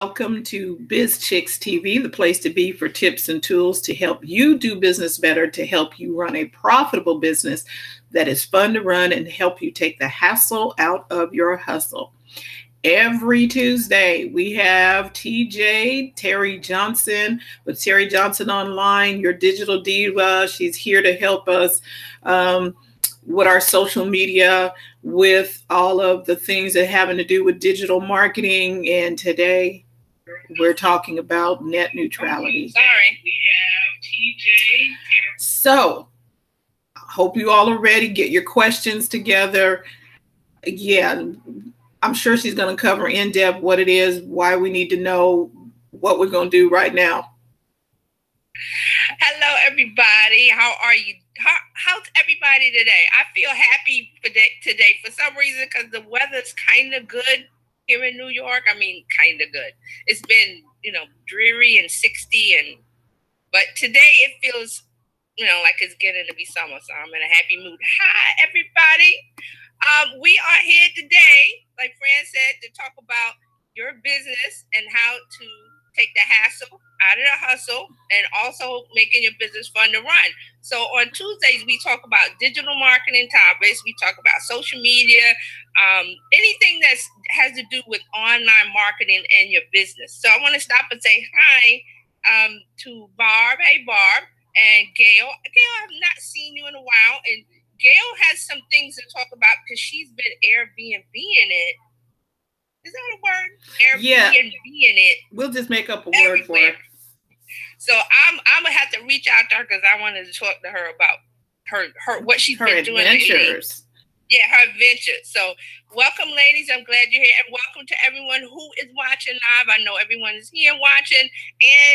Welcome to BizChicks TV, the place to be for tips and tools to help you do business better, to help you run a profitable business that is fun to run and help you take the hassle out of your hustle. Every Tuesday, we have Terry Johnson, with Terry Johnson Online, your digital diva. She's here to help us with our social media, with all of the things that having to do with digital marketing. And today, we're talking about net neutrality. Sorry. We have TJ. So, I hope you all are ready. Get your questions together. Yeah, I'm sure she's going to cover in depth what it is, why we need to know what we're going to do right now. Hello, everybody. How are you? How's everybody today? I feel happy today for some reason because the weather's kind of good here in New York. I mean, kind of good. It's been, dreary and 60, but today it feels, like it's getting to be summer. So I'm in a happy mood. Hi, everybody. We are here today, like Fran said, to talk about your business and how to take the hassle out of the hustle and also making your business fun to run. So on Tuesdays, we talk about digital marketing topics. We talk about social media, anything that has to do with online marketing and your business. So I want to stop and say hi to Barb. Hey, Barb, and Gail. Gail, I have not seen you in a while. And Gail has some things to talk about because she's been Airbnb-ing it. Is that a word? Airbnb-ing it. We'll just make up a word for it. So I'm gonna have to reach out to her because I wanted to talk to her about her what she's been doing lately. Yeah, her adventures. So welcome, ladies. I'm glad you're here, and welcome to everyone who is watching live. I know everyone is here watching,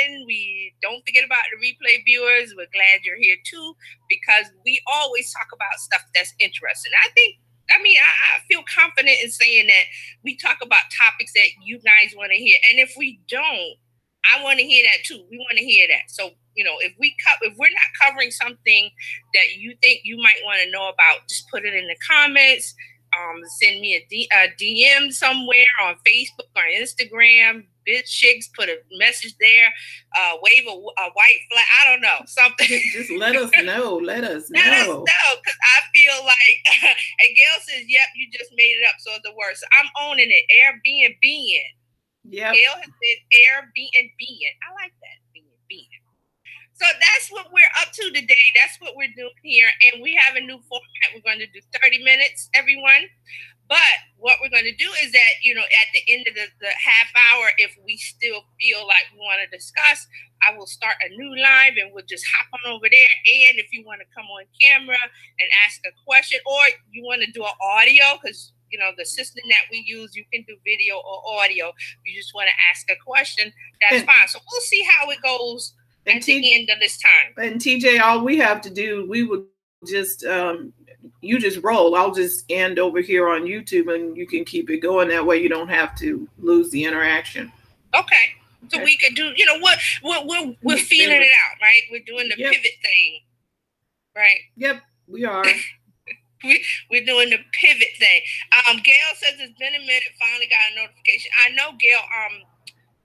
and we don't forget about the replay viewers. We're glad you're here too because we always talk about stuff that's interesting. I feel confident in saying that we talk about topics that you guys want to hear, and if we don't, I want to hear that too. We want to hear that. So, if we're not covering something that you think you might want to know about, just put it in the comments. Send me a DM somewhere on Facebook or Instagram. BizChicks, put a message there. Wave a white flag. I don't know, something. Just let us know. Let us know. Let us know, because I feel like, and Gail says, "Yep, you just made it up." So it's the word. So I'm owning it. Airbnb-ing. Yeah. Gail has said Airbnb-ing. I like that. Being. So that's what we're up to today. That's what we're doing here. And we have a new format. We're going to do 30 minutes, everyone. But what we're going to do is that, at the end of the half hour, if we still feel like we want to discuss, I will start a new live and we'll just hop on over there. And if you want to come on camera and ask a question, or you want to do an audio, because the system that we use, you can do video or audio. You just want to ask a question, that's fine. So we'll see how it goes at the end of this time. And TJ, all we have to do, we would just, you just roll. I'll just end over here on YouTube and you can keep it going. That way you don't have to lose the interaction. Okay. So we could do, we're feeling it out, right? We're doing the pivot thing, right? Yep, we are. We're doing the pivot thing. Gail says it's been a minute. Finally got a notification. I know, Gail.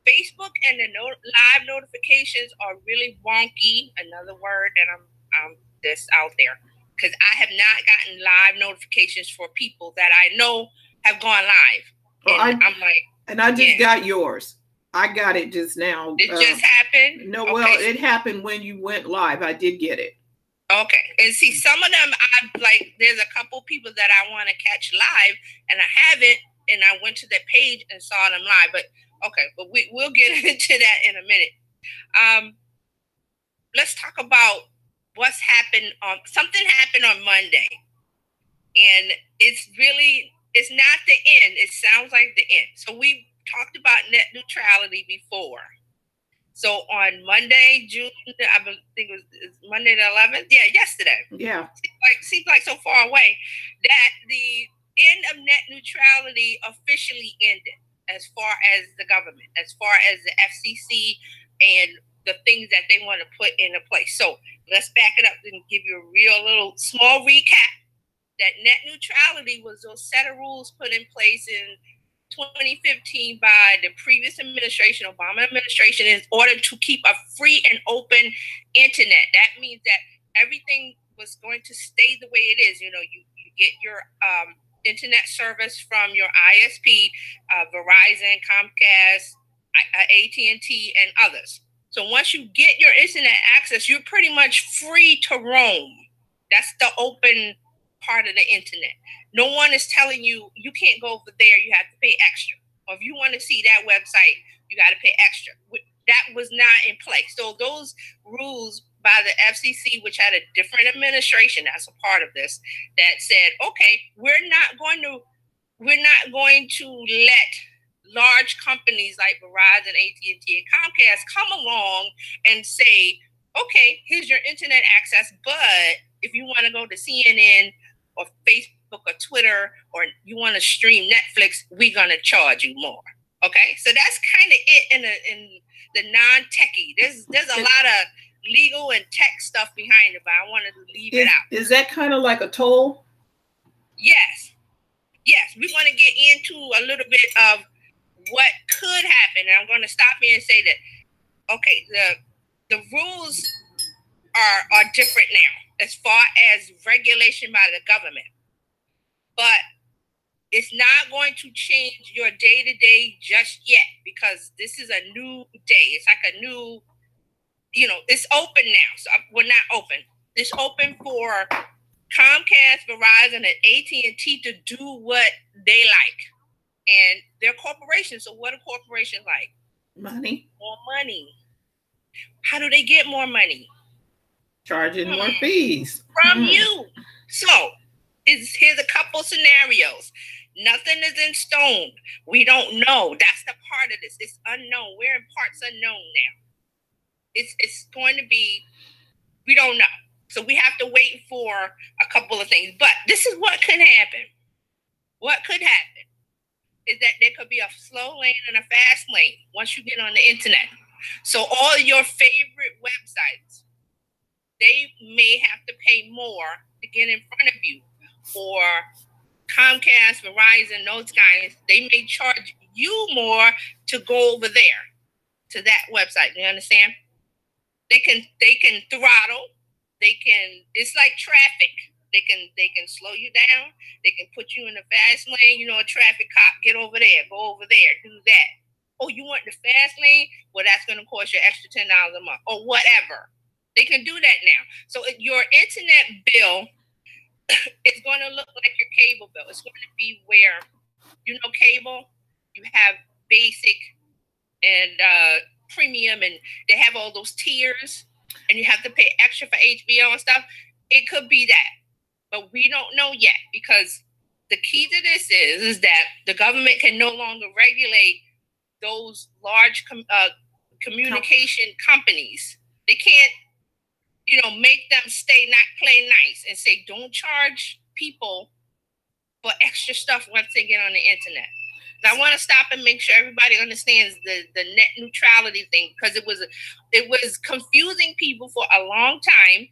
Facebook and the live notifications are really wonky. Another word that I'm this out there because I have not gotten live notifications for people that I know have gone live. And I'm like, and I just got yours. I got it just now. It just happened. No, well, it happened when you went live. I did get it. Okay. And see, some of them, there's a couple people that I want to catch live, and I haven't, and I went to their page and saw them live. But, okay, but we'll get into that in a minute. Let's talk about what's happened. Something happened on Monday, and it's not the end. It sounds like the end. So we talked about net neutrality before. So on Monday, I think it was Monday the 11th. Yeah, yesterday. Yeah. Seems like so far away that the end of net neutrality officially ended as far as the government, as far as the FCC and the things that they want to put into place. So let's back it up and give you a real little small recap. That net neutrality was those set of rules put in place in 2015 by the previous administration, Obama administration, in order to keep a free and open internet. That means that everything was going to stay the way it is. You get your internet service from your ISP, Verizon, Comcast, AT&T, and others. So once you get your internet access, you're pretty much free to roam. That's the open part of the internet. No one is telling you can't go over there, you have to pay extra. Or if you want to see that website, you got to pay extra. That was not in place. So those rules by the FCC, which had a different administration as a part of this, that said, okay, we're not going to let large companies like Verizon, AT&T, and Comcast come along and say, okay, here's your internet access, but if you want to go to CNN or Facebook or Twitter, or you want to stream Netflix, we're going to charge you more. Okay, so that's kind of it in the non-techie. There's a lot of legal and tech stuff behind it, but I wanted to leave it out. Is that kind of like a toll? Yes. We want to get into a little bit of what could happen, and I'm going to stop here and say that, okay, the rules are different now as far as regulation by the government, but it's not going to change your day-to-day just yet, because this is a new day. It's like a new, it's open now. So we're not open. It's open for Comcast, Verizon, and AT&T to do what they like. And they're corporations. So what are corporations like? Money. More money. How do they get more money? Charging more fees. From you. So here's a couple scenarios. Nothing is in stone. We don't know. That's the part of this. It's unknown. We're in parts unknown now. It's going to be, we don't know. So we have to wait for a couple of things. But this is what could happen. What could happen is that there could be a slow lane and a fast lane once you get on the internet. So all your favorite websites, they may have to pay more to get in front of you. Or Comcast, Verizon, those guys, they may charge you more to go over there to that website. You understand? They can throttle. It's like traffic. They can slow you down. They can put you in the fast lane. A traffic cop, get over there, go over there, do that. Oh, you want the fast lane? Well, that's going to cost you extra $10 a month or whatever. They can do that now. So your internet bill is going to look like your cable bill. It's going to be where, cable, you have basic and premium, and they have all those tiers, and you have to pay extra for HBO and stuff. It could be that, but we don't know yet, because the key to this is that the government can no longer regulate those large communication companies. They can't, make them play nice and say, don't charge people for extra stuff once they get on the internet. I want to stop and make sure everybody understands the net neutrality thing, because it was confusing people for a long time.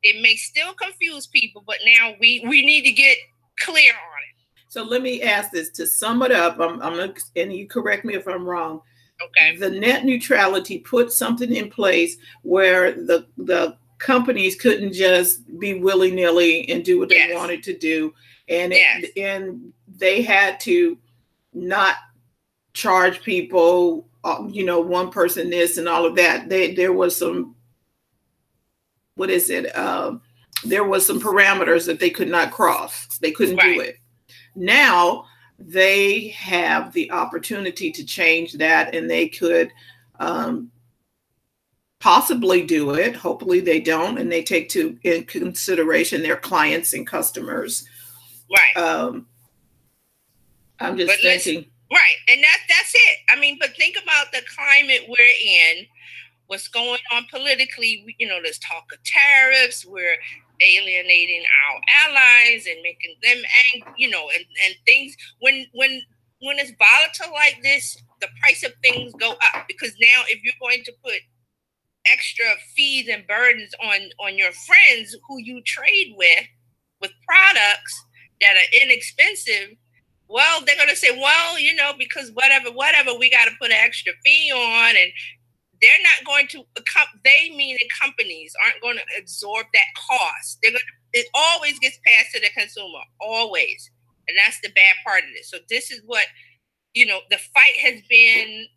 It may still confuse people, but now we need to get clear on it. So let me ask this to sum it up. I'm gonna, and you correct me if I'm wrong. Okay. The net neutrality put something in place where the companies couldn't just be willy-nilly and do what they wanted to do, and and they had to not charge people, one person this and all of that. There was some, there was some parameters that they could not cross. They couldn't do it. Now they have the opportunity to change that, and they could possibly do it. Hopefully they don't, and they take in consideration their clients and customers. Right. I'm just thinking. Right. And that's it. I mean, but think about the climate we're in, what's going on politically. There's talk of tariffs. We're alienating our allies and making them angry, and things. When it's volatile like this, the price of things go up, because now if you're going to put extra fees and burdens on your friends who you trade with products that are inexpensive, Well, they're going to say, well, because whatever, we got to put an extra fee on, and they're not going to. They meaning companies aren't going to absorb that cost. It always gets passed to the consumer, always, and that's the bad part of it. So this is what the fight has been.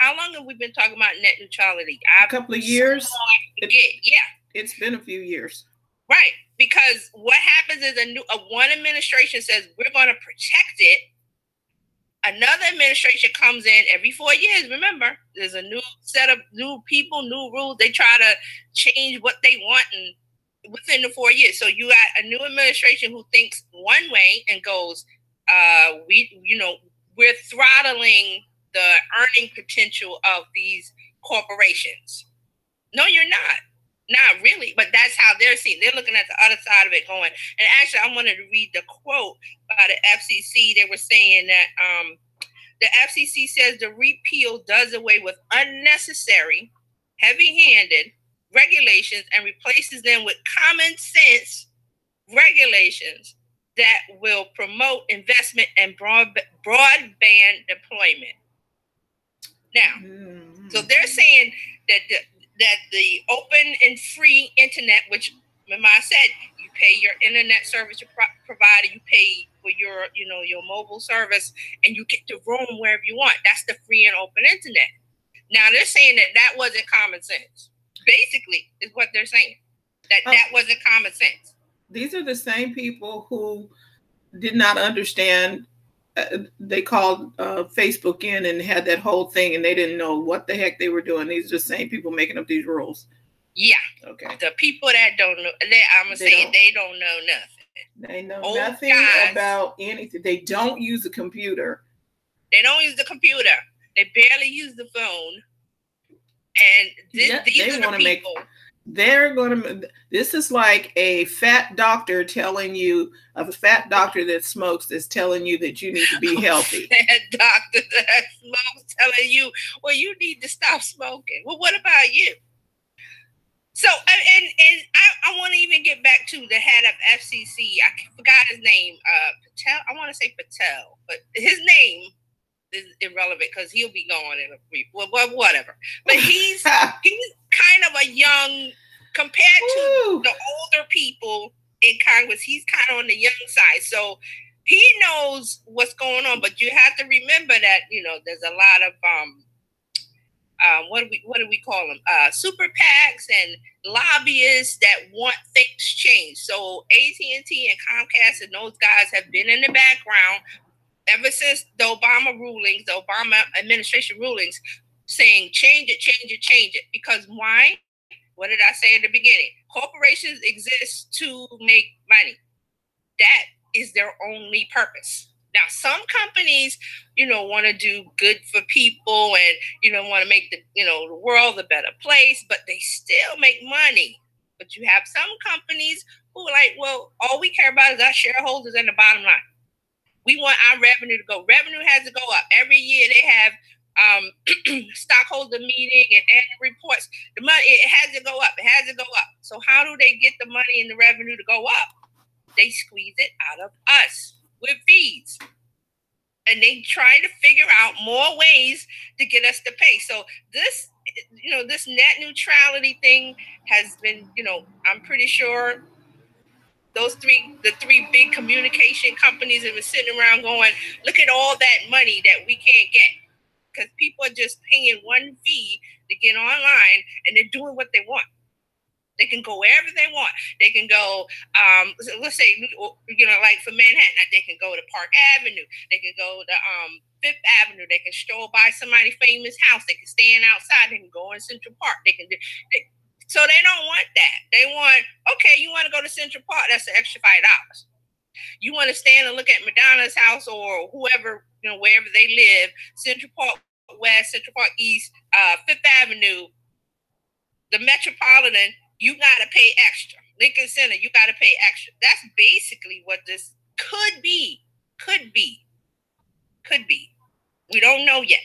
How long have we been talking about net neutrality? A couple of years. It's been a few years. Right, because what happens is one administration says we're going to protect it. Another administration comes in every 4 years. Remember, there's a new set of new people, new rules. They try to change what they want within the 4 years. So you got a new administration who thinks one way and goes, we're throttling the earning potential of these corporations. No, you're not. Not really, but that's how they're seeing. They're looking at the other side of it going. And actually, I wanted to read the quote by the FCC. They were saying that the FCC says the repeal does away with unnecessary, heavy-handed regulations and replaces them with common sense regulations that will promote investment and broadband deployment. Now, so they're saying that the open and free internet, which remember I said, you pay your internet service provider, you pay for your mobile service, and you get to roam wherever you want. That's the free and open internet. Now they're saying that wasn't common sense. Basically, is what they're saying. That wasn't common sense. These are the same people who did not understand. They called Facebook in and had that whole thing, and they didn't know what the heck they were doing. These are the same people making up these rules. Yeah. Okay. The people that don't know, I'm going to say they don't know nothing. They know nothing about anything. They don't use a computer. They don't use the computer. They barely use the phone. And these are the people. This is like a fat doctor telling you, a fat doctor that smokes is telling you that you need to be healthy. Fat doctor that smokes telling you, well, you need to stop smoking. Well, what about you? So, and I want to even get back to the head of FCC. I forgot his name. Patel. I want to say Patel, but his name is irrelevant because he'll be gone in a brief. Well, whatever. But he's kind of a young, compared to the older people in Congress, he's kind of on the young side. So he knows what's going on. But you have to remember that there's a lot of what do we call them? Super PACs and lobbyists that want things changed. So AT&T and Comcast and those guys have been in the background ever since the Obama administration rulings, saying change it. Because why? What did I say in the beginning? Corporations exist to make money. That is their only purpose. Now, some companies, want to do good for people and, want to make the world a better place, but they still make money. But you have some companies who are like, well, all we care about is our shareholders and the bottom line. We want our revenue to go. Revenue has to go up. Every year they have stockholder meeting and annual reports. The money, it has to go up. It has to go up. So how do they get the money and the revenue to go up? They squeeze it out of us with fees. And they try to figure out more ways to get us to pay. So this, this net neutrality thing has been, I'm pretty sure the three big communication companies have been sitting around going, look at all that money that we can't get. Because people are just paying one fee to get online, and they're doing what they want. They can go wherever they want. They can go, let's say, like for Manhattan, they can go to Park Avenue. They can go to Fifth Avenue. They can stroll by somebody's famous house. They can stand outside. They can go in Central Park. So they don't want that. They want, okay, you want to go to Central Park, that's an extra $5. You want to stand and look at Madonna's house or whoever, wherever they live, Central Park West, Central Park East, Fifth Avenue, the Metropolitan, you got to pay extra. Lincoln Center, you got to pay extra. That's basically what this could be. We don't know yet.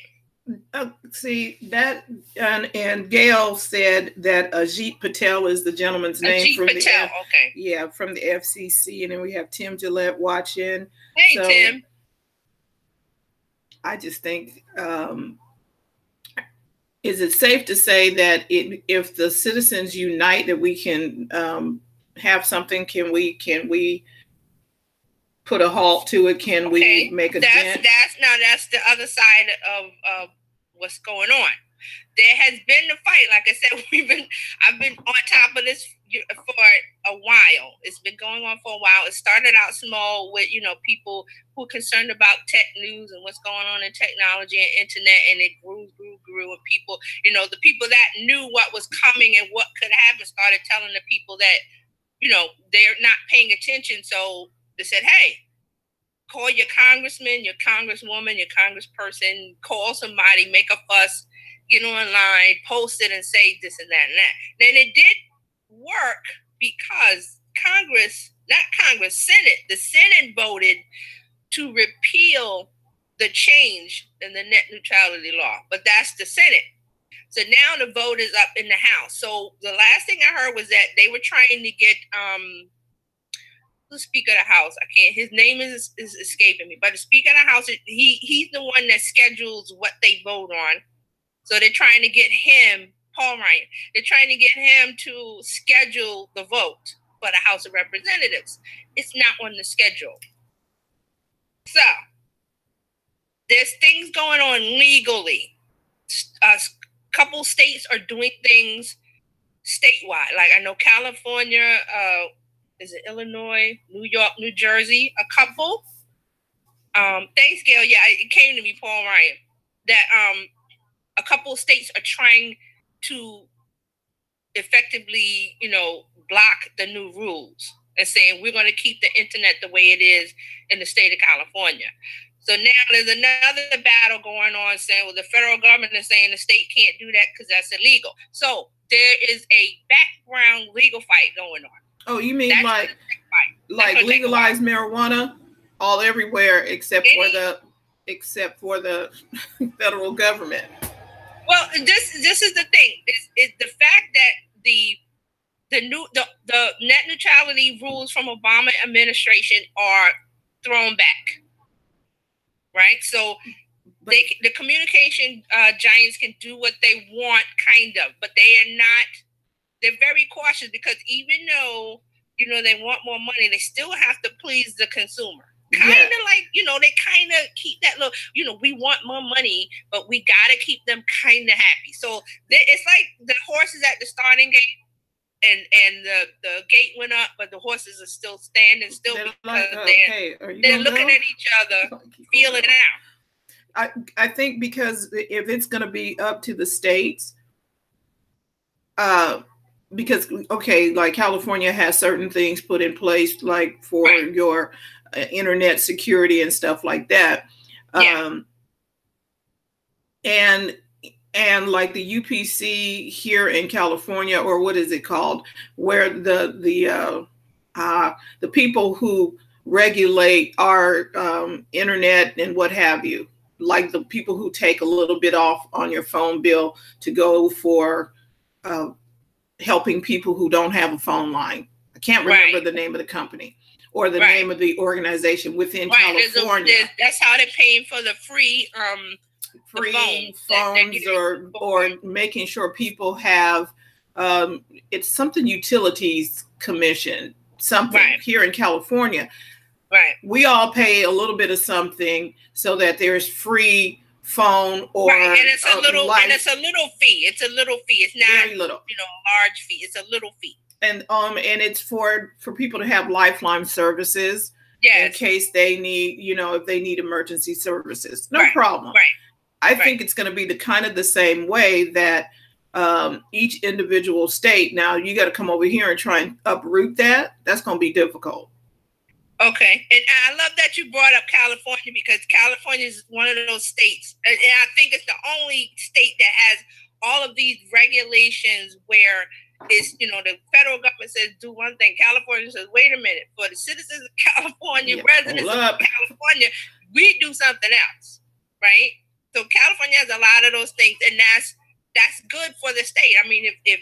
See that, and Gail said that Ajit Patel is the gentleman's name Ajit from Patel. Okay. Yeah, from the FCC, and then we have Tim Gillette watching. Hey, so, Tim. I just think, is it safe to say that if the citizens unite, that we can have something? Can we put a halt to it? Can we make a dent? That's the other side of what's going on. There has been a fight. Like I said, I've been on top of this for a while. It's been going on for a while. It started out small with, people who are concerned about tech news and what's going on in technology and internet, and it grew, and people, the people that knew what was coming and what could happen started telling the people that, they're not paying attention. So they said, hey, call your congressman, your congresswoman, your congressperson, call somebody, make a fuss, get online, post it, and say this and that and that. Then it did work because the Senate voted to repeal the change in the net neutrality law. But that's the Senate. So now the vote is up in the House. So the last thing I heard was that they were trying to get the Speaker of the House. His name is escaping me. But the Speaker of the House, he's the one that schedules what they vote on. So they're trying to get him, Paul Ryan, they're trying to get him to schedule the vote for the House of Representatives. It's not on the schedule. So there's things going on legally. A couple states are doing things statewide. Like I know California, is it Illinois, New York, New Jersey, a couple. Thanks, Gail. Yeah, it came to me, Paul Ryan, that a couple of states are trying to effectively, block the new rules and saying we're going to keep the internet the way it is in the state of California. So now there's another battle going on saying, well, the federal government is saying the state can't do that because that's illegal. So there is a background legal fight going on. Oh, you mean like legalize marijuana all everywhere except for the federal government? Well, this is the thing. Is the fact that the net neutrality rules from Obama administration are thrown back, right? So the communication giants can do what they want, kind of, but they're very cautious because even though, they want more money, they still have to please the consumer. Kind of like, they kind of keep that little, we want more money, but we got to keep them kind of happy. So it's like the horses at the starting gate and the gate went up, but the horses are still standing still because they're looking at each other, feeling it out. I think because if it's going to be up to the states, because, like California has certain things put in place, like for your internet security and stuff like that. Yeah. And like the UPC here in California, or what is it called, where the people who regulate our internet and what have you, like the people who take a little bit off on your phone bill to go for helping people who don't have a phone line. I can't remember the name of the company or the name of the organization within California. That's how they're paying for the free phones or making sure people have it's something utilities commission, something here in California. Right. We all pay a little bit of something so that there's free phone or and it's a little fee. It's a little fee. It's not very little, large fee. It's a little fee. And it's for people to have lifeline services in case they need, if they need emergency services. No problem. Right. I think it's going to be the same way that each individual state. Now you got to come over here and try and uproot that. That's going to be difficult. Okay. And I love that you brought up California because California is one of those states. And I think it's the only state that has all of these regulations where it's, the federal government says do one thing. California says, wait a minute, for the citizens of California, residents of California, we do something else, right? So California has a lot of those things, and that's good for the state. I mean, if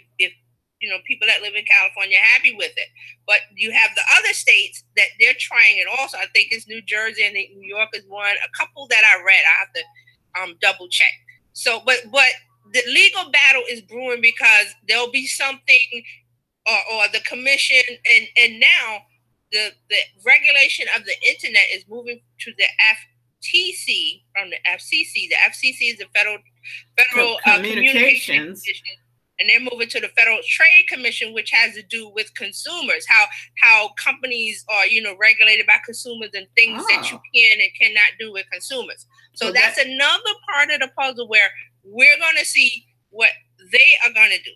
people that live in California are happy with it, but you have the other states that they're trying it also. I think it's New Jersey and New York is one. A couple that I read, I have to double check. So, but the legal battle is brewing because there'll be something, or the commission, and now the regulation of the internet is moving to the FTC from the FCC. The FCC is the Federal Communications Commission, and they're moving to the Federal Trade Commission, which has to do with consumers, how companies are regulated by consumers and things that you can and cannot do with consumers. So that's another part of the puzzle where we're going to see what they are going to do.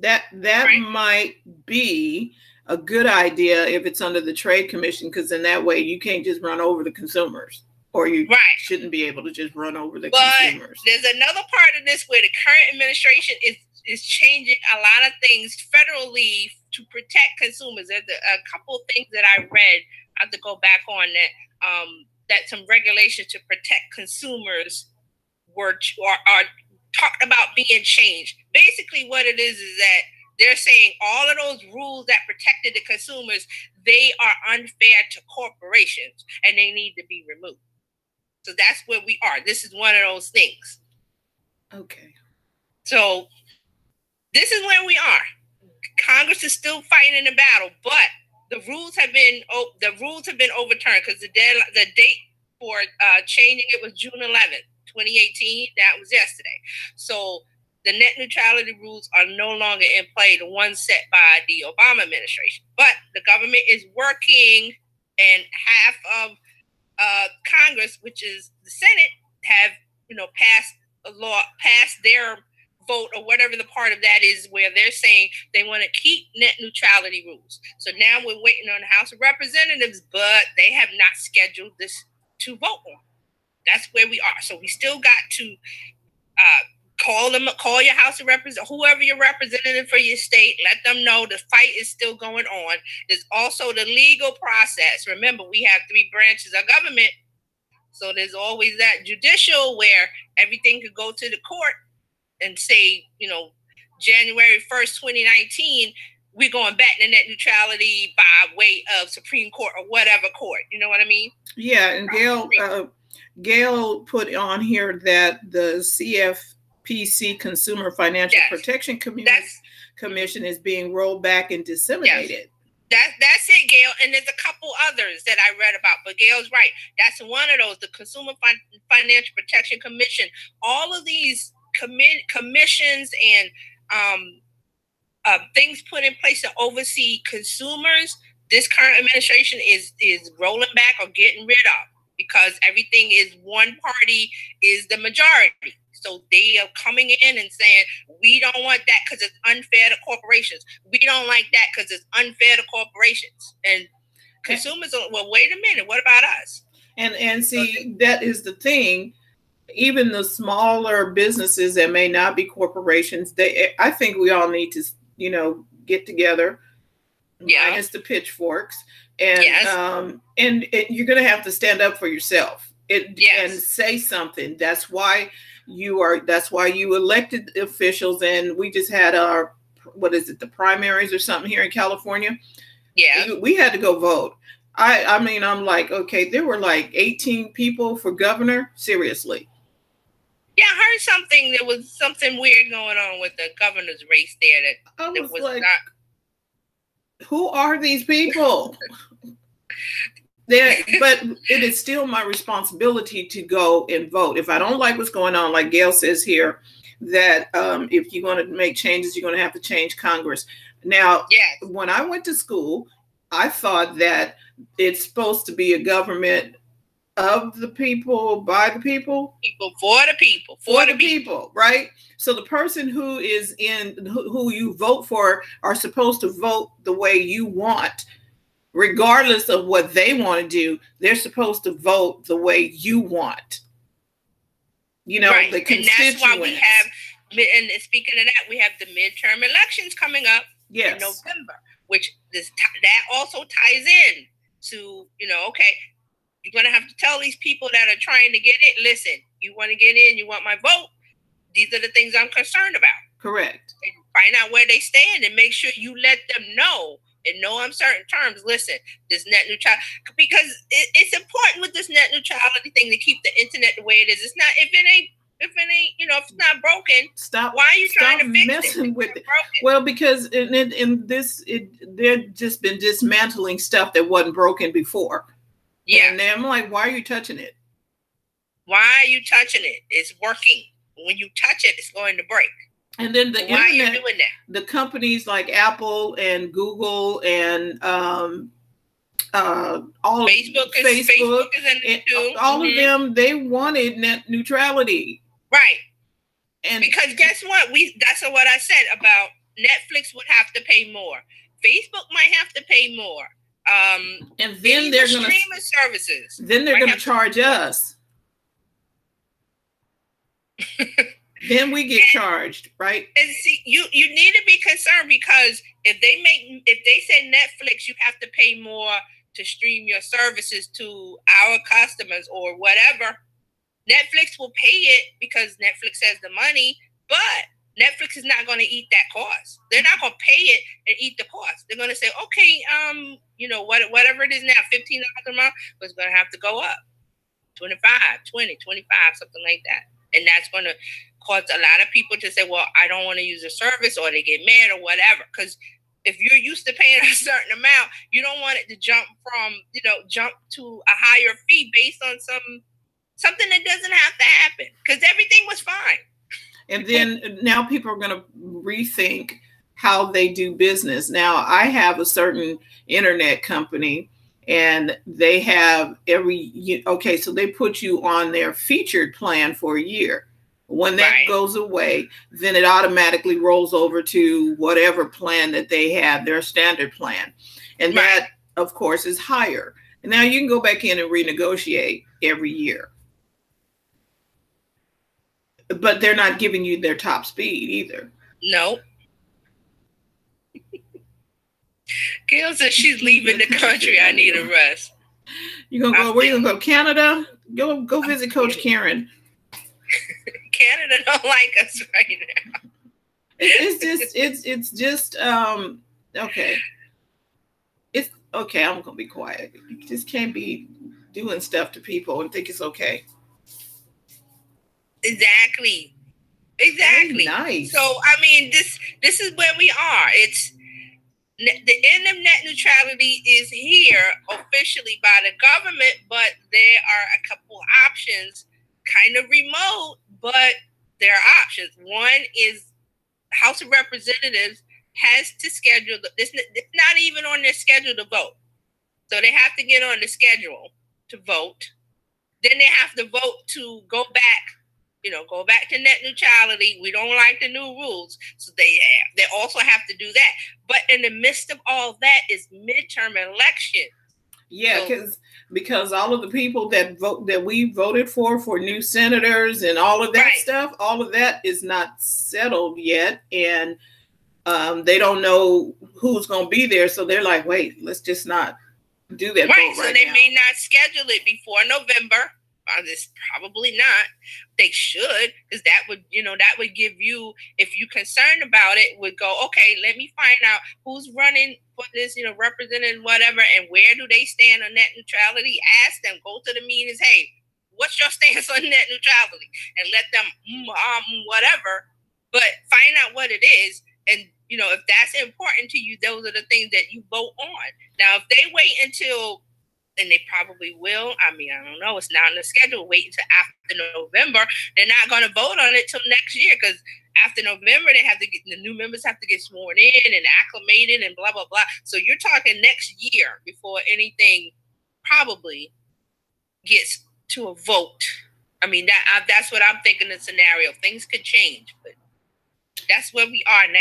That right? Might be a good idea if it's under the Trade Commission, because in that way you can't just run over the consumers, or you shouldn't be able to just run over the consumers. There's another part of this where the current administration is changing a lot of things federally to protect consumers. There's a couple of things that I read. I have to go back on that some regulations to protect consumers are talked about being changed. Basically what it is that they're saying all of those rules that protected the consumers, they are unfair to corporations and they need to be removed. So that's where we are. This is one of those things. Okay. So this is where we are. Congress is still fighting the battle, but the rules have been overturned because the date for changing it was June 11th, 2018. That was yesterday. So the net neutrality rules are no longer in play, the ones set by the Obama administration. But the government is working, and half of Congress, which is the Senate, have passed their vote, or whatever the part of that is, where they're saying they want to keep net neutrality rules. So now we're waiting on the House of Representatives, but they have not scheduled this to vote on. That's where we are. So we still got to call your House of Representatives, whoever your representative for your state, let them know the fight is still going on. There's also the legal process. Remember, we have 3 branches of government. So there's always that judicial where everything could go to the court and say, January 1st, 2019, we're going back to net neutrality by way of Supreme Court or whatever court. You know what I mean? Yeah, and Gail put on here that the CFPC, Consumer Financial Protection Commission, is being rolled back and disseminated. That's it, Gail. And there's a couple others that I read about, but Gail's right. That's one of those, the Consumer Financial Protection Commission. All of these commissions and things put in place to oversee consumers, this current administration is rolling back or getting rid of, because everything is one party is the majority. So they are coming in and saying, we don't want that because it's unfair to corporations. We don't like that because it's unfair to corporations. And consumers are, well, wait a minute, what about us? And see, that is the thing. Even the smaller businesses that may not be corporations, I think we all need to, get together, minus the pitchforks, and you're going to have to stand up for yourself and say something. That's why you elected officials, and we just had our, the primaries or something here in California. Yeah, we had to go vote. I mean, I'm like, okay, there were like 18 people for governor. Seriously. Yeah, I heard something. There was something weird going on with the governor's race there. That was like, not. Who are these people? But it is still my responsibility to go and vote. If I don't like what's going on, like Gail says here, that if you're going to make changes, you're going to have to change Congress. Now, when I went to school, I thought that it's supposed to be a government of the people, by the people, for the people, for the people, right? So the person who is who you vote for are supposed to vote the way you want, regardless of what they want to do. They're supposed to vote the way you want. The constituents. And that's why we have, and speaking of that, we have the midterm elections coming up in November, which that also ties in to, okay, you're going to have to tell these people that are trying to get it, listen, you want to get in, you want my vote, these are the things I'm concerned about. Correct. And find out where they stand and make sure you let them know in no uncertain terms. Listen, this net neutrality, because it's important with this net neutrality thing to keep the internet the way it is. It's not, if it ain't, if it's not broken, stop. Why are you trying to fix messing it? with it? Well, because they've just been dismantling stuff that wasn't broken before. Yeah. And I'm like, why are you touching it? Why are you touching it? It's working. When you touch it, it's going to break. And then the why are you internet, doing that? The companies like Apple and Google and all Facebook is in it too. All of them, they wanted net neutrality. Right. And because guess what? That's what I said about Netflix would have to pay more. Facebook might have to pay more. And then they're going to streaming services. Then they're going to charge us. Then we get charged, right? And see, you need to be concerned, because if they say Netflix, you have to pay more to stream your services to our customers or whatever. Netflix will pay it because Netflix has the money, but Netflix is not going to eat that cost. They're not going to pay it and eat the cost. They're going to say, okay, whatever it is now, $15 a month, but it's going to have to go up. 25, 20, 25, something like that. And that's going to cause a lot of people to say, well, I don't want to use the service, or they get mad or whatever. Because if you're used to paying a certain amount, you don't want it to jump to a higher fee based on something that doesn't have to happen, because everything was fine. And then now people are going to rethink how they do business. Now, I have a certain internet company, and they have so they put you on their featured plan for a year. When that goes away, then it automatically rolls over to whatever plan that they have, their standard plan. And that, of course, is higher. And now you can go back in and renegotiate every year. But they're not giving you their top speed either. No. Gail says she's leaving the country. I need a rest. You gonna go? Where you gonna go? Canada? Go visit Coach Karen. Canada don't like us right now. It's just okay. It's okay. I'm gonna be quiet. You just can't be doing stuff to people and think it's okay. Exactly. Very nice. So I mean, this is where we are. It's the end of net neutrality is here officially by the government, but there are a couple options, kind of remote, but there are options. One is House of Representatives has to schedule this. It's not even on their schedule to vote, so they have to get on the schedule to vote. Then they have to vote to go back to net neutrality. We don't like the new rules. So they also have to do that. But in the midst of all that is midterm election. Yeah, because all of the people that we voted for new senators and all of that stuff, all of that is not settled yet. And they don't know who's going to be there. So they're like, wait, let's just not do that. Right. So they may not schedule it before November. It's probably not. They should, because that would give you, if you're concerned about it, would go, okay, let me find out who's running for this, representing whatever, and where do they stand on net neutrality. Ask them, go to the meetings, hey, what's your stance on net neutrality? And let them whatever, but find out what it is. And if that's important to you, those are the things that you vote on. Now, if they wait until, and they probably will. I mean, I don't know. It's not on the schedule. Wait until after November. They're not going to vote on it till next year, because after November, the new members have to get sworn in and acclimated and blah, blah, blah. So you're talking next year before anything probably gets to a vote. I mean, that's what I'm thinking the scenario. Things could change, but that's where we are now.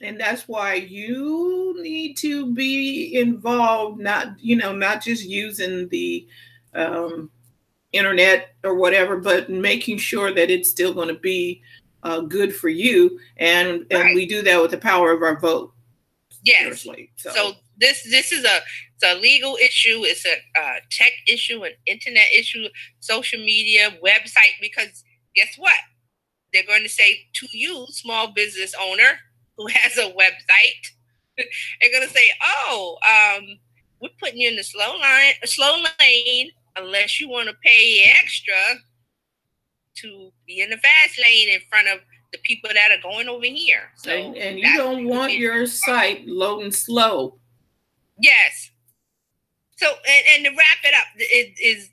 And that's why you need to be involved, not just using the internet or whatever, but making sure that it's still going to be good for you. And we do that with the power of our vote. Yes. So This is it's a legal issue. It's a tech issue, an internet issue, social media, website. Because guess what? They're going to say to you, small business owner who has a website, they're going to say, "Oh, we're putting you in the slow lane, unless you want to pay extra to be in the fast lane in front of the people that are going over here." So, and you don't want your site loading slow. Yes. So, and to wrap it up, it is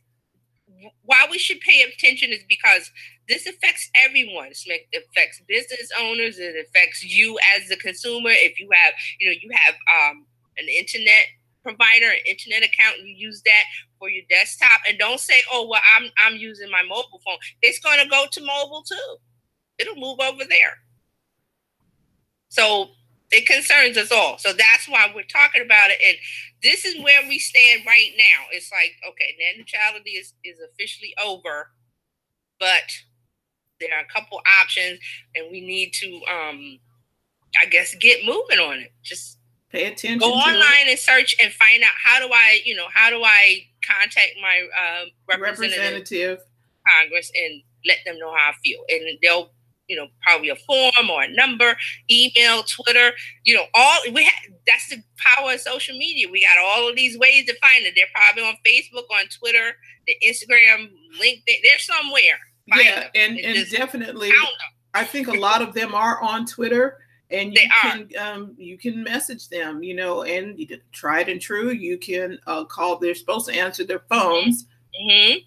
why we should pay attention is because this affects everyone. It affects business owners. It affects you as the consumer. If you have, an internet provider, an internet account, you use that for your desktop, and don't say, "Oh, well, I'm using my mobile phone." It's going to go to mobile too. It'll move over there. So it concerns us all. So that's why we're talking about it. And this is where we stand right now. It's like, okay, net neutrality is officially over, but there are a couple options, and we need to, I guess, get moving on it. Just pay attention. Go online and search and find out how do I contact my representative Congress and let them know how I feel, and they'll, probably a form or a number, email, Twitter, that's the power of social media. We got all of these ways to find it. They're probably on Facebook, on Twitter, the Instagram, LinkedIn. They're somewhere. Yeah, and definitely, I think a lot of them are on Twitter, and you can message them, and you tried and true. You can call. They're supposed to answer their phones. Mm-hmm.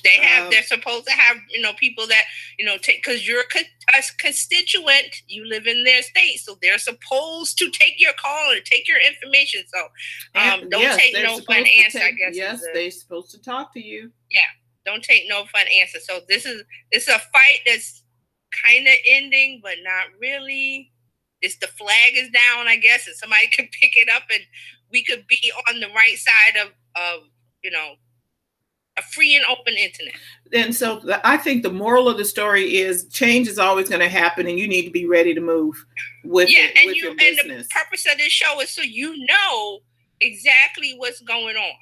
They're supposed to have, people that, because you're a constituent, you live in their state. So they're supposed to take your call and take your information. So don't take no fun answer, I guess. Yes, they're supposed to talk to you. Yeah. Don't take no fun answer. So this is a fight that's kind of ending, but not really. The flag is down, I guess, and somebody can pick it up, and we could be on the right side of a free and open internet. And so I think the moral of the story is change is always going to happen, and you need to be ready to move with your business. And the purpose of this show is so you know exactly what's going on.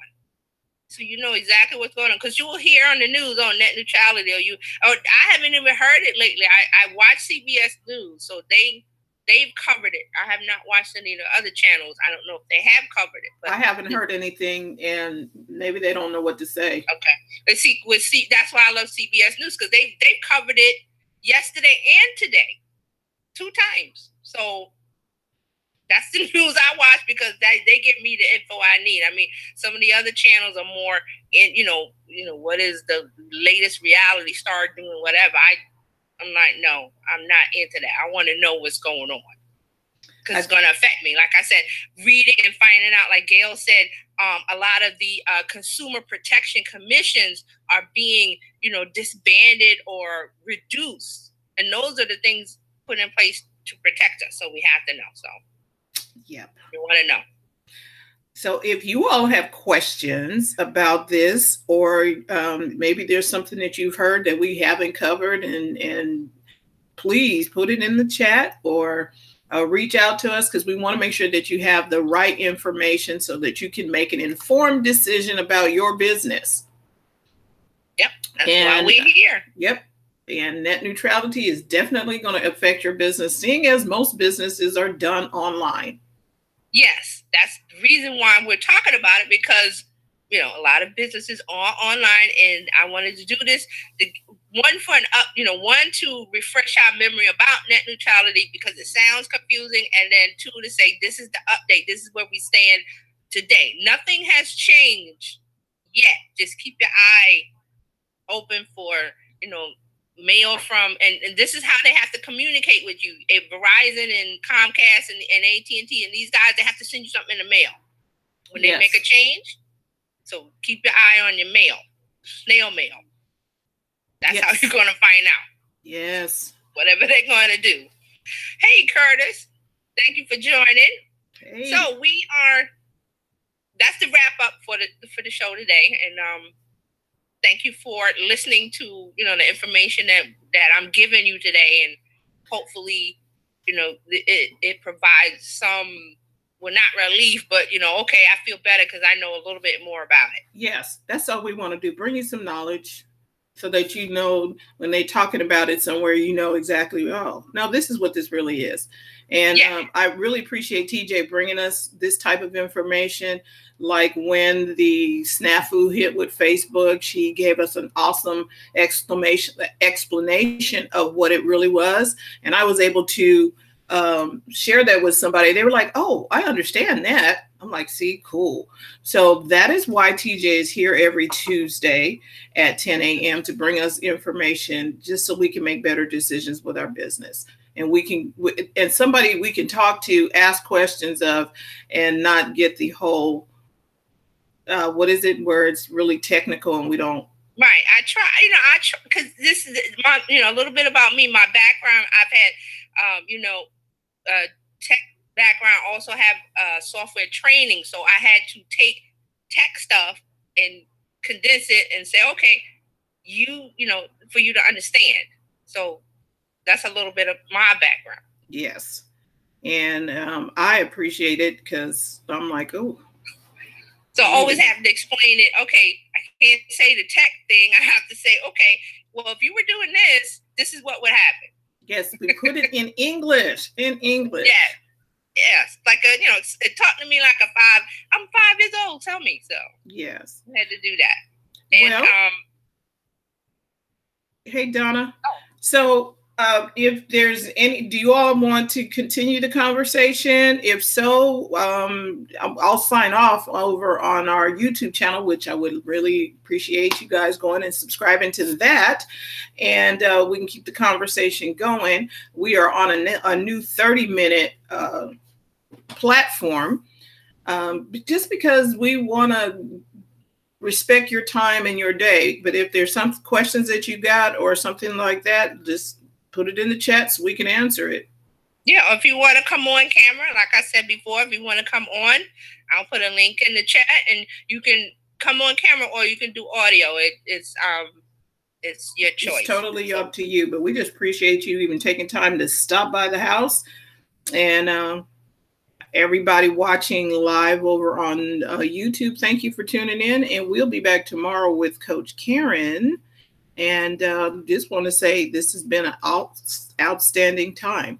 So you know exactly what's going on, because you will hear on the news on net neutrality, or I haven't even heard it lately. I watch CBS News, so they've covered it. I have not watched any of the other channels. I don't know if they have covered it. But I haven't heard anything, and maybe they don't know what to say. Okay, let's see. That's why I love CBS News, because they've covered it yesterday and today, 2 times. So that's the news I watch, because they give me the info I need. I mean, some of the other channels are more in, what is the latest reality star doing, whatever. I'm like, no, I'm not into that. I want to know what's going on, because it's going to affect me. Like I said, reading and finding out, like Gail said, a lot of the consumer protection commissions are being, disbanded or reduced. And those are the things put in place to protect us. So we have to know. So, yep. We want to know. So if you all have questions about this, or maybe there's something that you've heard that we haven't covered, and please put it in the chat, or reach out to us, because we want to make sure that you have the right information so that you can make an informed decision about your business. Yep, that's why we're here. Yep. And net neutrality is definitely going to affect your business, seeing as most businesses are done online. Yes, that's the reason why we're talking about it, because, a lot of businesses are online, and I wanted to do this. One, to refresh our memory about net neutrality, because it sounds confusing, and then 2, to say this is the update. This is where we stand today. Nothing has changed yet. Just keep your eye open for, mail from, and this is how they have to communicate with you. Verizon and Comcast and AT&T and these guys, they have to send you something in the mail when they make a change. So keep your eye on your mail, snail mail. That's how you're going to find out. Yes. Whatever they're going to do. Hey, Curtis, thank you for joining. Hey. So that's the wrap up for the show today, and thank you for listening to, the information that I'm giving you today. And hopefully, it provides some well, not relief, but, you know, okay, I feel better because I know a little bit more about it. Yes, that's all we want to do. Bring you some knowledge so that you know when they're talking about it somewhere, you know exactly, oh, no, this is what this really is. And I really appreciate TJ bringing us this type of information. Like when the snafu hit with Facebook, she gave us an awesome explanation of what it really was. And I was able to share that with somebody. They were like, oh, I understand that. I'm like, see, cool. So that is why TJ is here every Tuesday at 10 a.m. to bring us information just so we can make better decisions with our business. And we can, and somebody we can talk to, ask questions of, and not get the whole, what is it, where it's really technical and we don't. Right. I try, because this is my, a little bit about me, my background. I've had, tech background, also have software training. So I had to take tech stuff and condense it and say, okay, for you to understand. So that's a little bit of my background. Yes. And I appreciate it because I'm like, oh. So always have to explain it. Okay, I can't say the tech thing. I have to say, okay, well, if you were doing this, this is what would happen. Yes, we put it in English. In English. Yeah. Yes, like talk to me like a 5. I'm 5 years old. Tell me so. Yes, I had to do that. And well, hey Donna. Oh. So if there's any, do you all want to continue the conversation? If so, I'll sign off over on our YouTube channel, which I would really appreciate you guys going and subscribing to that, and we can keep the conversation going. We are on a new 30-minute platform, just because we want to respect your time and your day. But if there's some questions that you got or something like that, just put it in the chat so we can answer it. Yeah, if you want to come on camera, like I said before, if you want to come on, I'll put a link in the chat and you can come on camera or you can do audio. It's your choice. It's totally up to you, but we just appreciate you even taking time to stop by the house. And everybody watching live over on YouTube, thank you for tuning in, and we'll be back tomorrow with Coach Karen. And just want to say this has been an outstanding time.